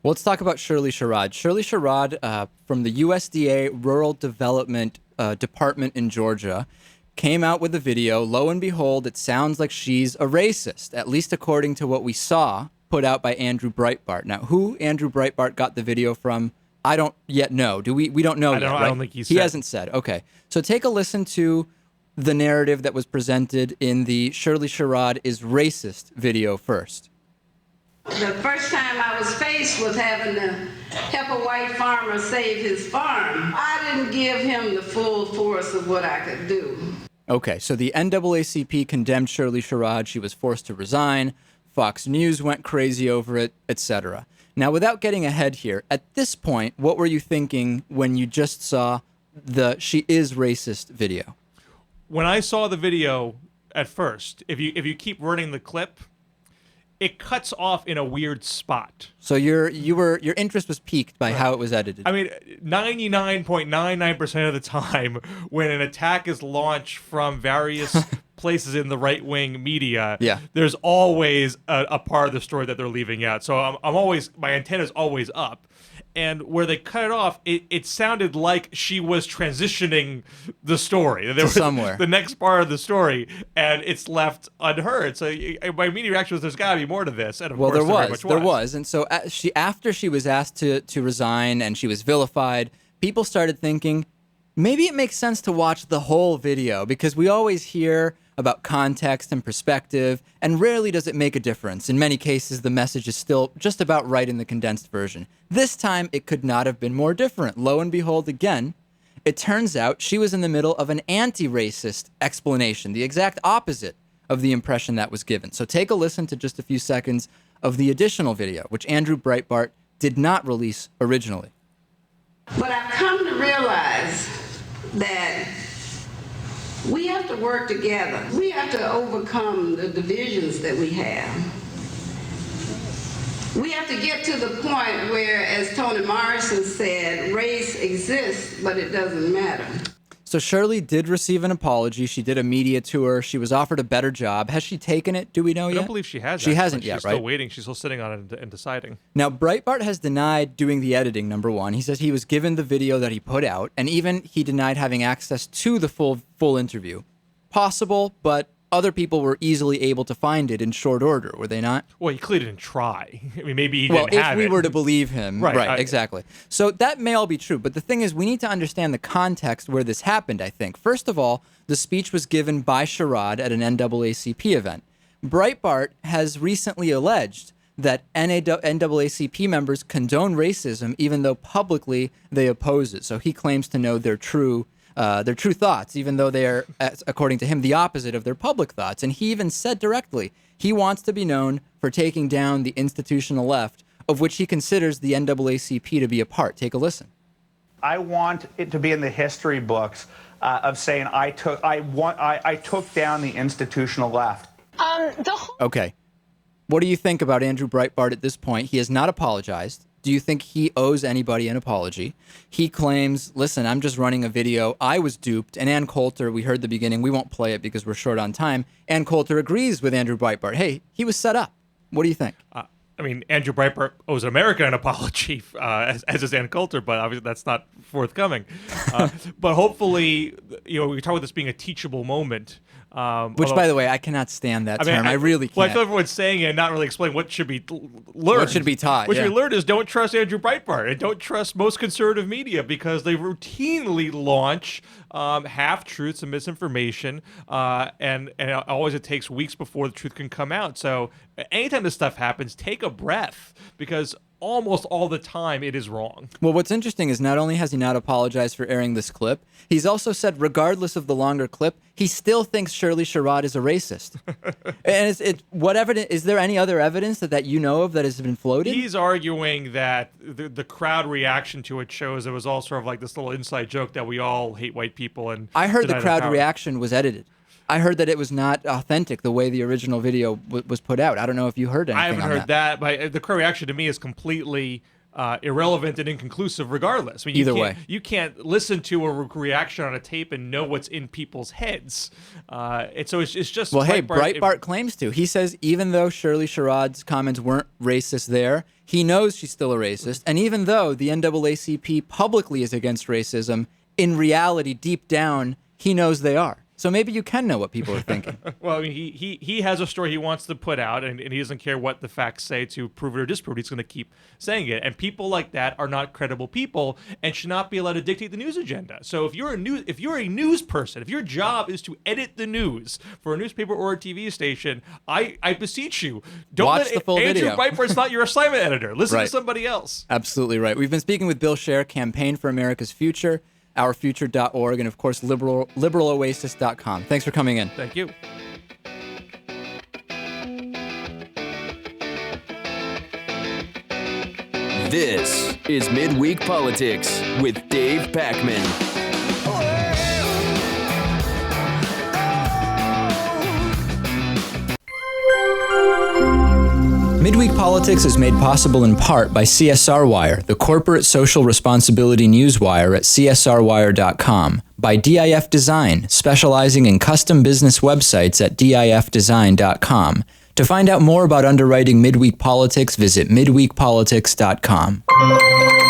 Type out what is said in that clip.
Well, let's talk about Shirley Sherrod. Shirley Sherrod from the USDA Rural Development Department in Georgia came out with a video. Lo and behold, it sounds like she's a racist, at least according to what we saw put out by Andrew Breitbart. Now, who Andrew Breitbart got the video from, I don't yet know. We don't know yet, right? I don't think he said. He hasn't said. Okay. So take a listen to the narrative that was presented in the Shirley Sherrod is racist video first. The first time I was faced with having to help a white farmer save his farm, I didn't give him the full force of what I could do. Okay, so the NAACP condemned Shirley Sherrod. She was forced to resign. Fox News went crazy over it, etc. Now, without getting ahead here, at this point, what were you thinking when you just saw the "she is racist" video? When I saw the video at first, if you keep running the clip, it cuts off in a weird spot. So your interest was piqued by how it was edited. I mean, 99.99% of the time, when an attack is launched from various places in the right-wing media, there's always a part of the story that they're leaving out. So I'm always, my antenna's always up. And where they cut it off, it sounded like she was transitioning the story. There was somewhere. The next part of the story, and it's left unheard. So my immediate reaction was, there's got to be more to this. And of course, there was. And so after she was asked to resign and she was vilified, people started thinking, maybe it makes sense to watch the whole video, because we always hear about context and perspective, and rarely does it make a difference. In many cases, the message is still just about right in the condensed version. This time, it could not have been more different. Lo and behold, again, it turns out she was in the middle of an anti-racist explanation, the exact opposite of the impression that was given. So take a listen to just a few seconds of the additional video, which Andrew Breitbart did not release originally. But I've come to realize that we have to work together. We have to overcome the divisions that we have. We have to get to the point where, as Toni Morrison said, race exists, but it doesn't matter. So Shirley did receive an apology. She did a media tour. She was offered a better job. Has she taken it? Do we know yet? I don't believe she has. She hasn't yet, right? She's still waiting. She's still sitting on it and deciding. Now, Breitbart has denied doing the editing, number one. He says he was given the video that he put out, and even he denied having access to the full interview. Possible, but other people were easily able to find it in short order, were they not? Well, he clearly didn't try. I mean, maybe he didn't have it. Well, if we were to believe him. Right, exactly. So that may all be true, but the thing is, we need to understand the context where this happened, I think. First of all, the speech was given by Sherrod at an NAACP event. Breitbart has recently alleged that NAACP members condone racism, even though publicly they oppose it. So he claims to know their true thoughts, even though they are, according to him, the opposite of their public thoughts. And he even said directly he wants to be known for taking down the institutional left, of which he considers the NAACP to be a part. Take a listen. I want it to be in the history books of saying I took down the institutional left. Okay. What do you think about Andrew Breitbart at this point? He has not apologized. Do you think he owes anybody an apology? He claims, listen, I'm just running a video. I was duped. And Ann Coulter, we heard the beginning. We won't play it because we're short on time. Ann Coulter agrees with Andrew Breitbart. Hey, he was set up. What do you think? I mean, Andrew Breitbart owes America an apology, as is Ann Coulter, but obviously that's not forthcoming. But hopefully, we talk about this being a teachable moment. Which, by the way, I cannot stand that term. I really can't. Well, I feel everyone's saying it and not really explaining what should be learned. What should be taught. What should be learned is don't trust Andrew Breitbart and don't trust most conservative media, because they routinely launch half-truths and misinformation, and always it takes weeks before the truth can come out. So anytime this stuff happens, take a breath, because almost all the time it is wrong. Well, what's interesting is not only has he not apologized for airing this clip, he's also said, regardless of the longer clip, he still thinks Shirley Sherrod is a racist. And what evidence is there? Any other evidence that you know of that has been floated? He's arguing that the crowd reaction to it shows it was all sort of like this little inside joke that we all hate white people. And I heard the crowd reaction was edited. I heard that it was not authentic the way the original video was put out. I don't know if you heard anything on that. I haven't heard that, but the crowd reaction to me is completely irrelevant and inconclusive regardless. I mean, Either way. You can't listen to a reaction on a tape and know what's in people's heads. And so it's just... Well, hey, Breitbart claims to. He says even though Shirley Sherrod's comments weren't racist there, he knows she's still a racist. And even though the NAACP publicly is against racism, in reality, deep down, he knows they are. So maybe you can know what people are thinking. Well, I mean, he has a story he wants to put out, and he doesn't care what the facts say to prove it or disprove it. He's going to keep saying it. And people like that are not credible people and should not be allowed to dictate the news agenda. So if you're a news person, if your job is to edit the news for a newspaper or a TV station, I beseech you, don't watch the full Andrew video. Breitbart's not your assignment editor. Listen Right. to somebody else. Absolutely right. We've been speaking with Bill Scher, Campaign for America's Future, ourfuture.org, and of course, liberaloasis.com. Thanks for coming in. Thank you. This is Midweek Politics with Dave Pakman. Midweek Politics is made possible in part by CSR Wire, the corporate social responsibility newswire at csrwire.com, by DIF Design, specializing in custom business websites at difdesign.com. To find out more about underwriting Midweek Politics, visit midweekpolitics.com.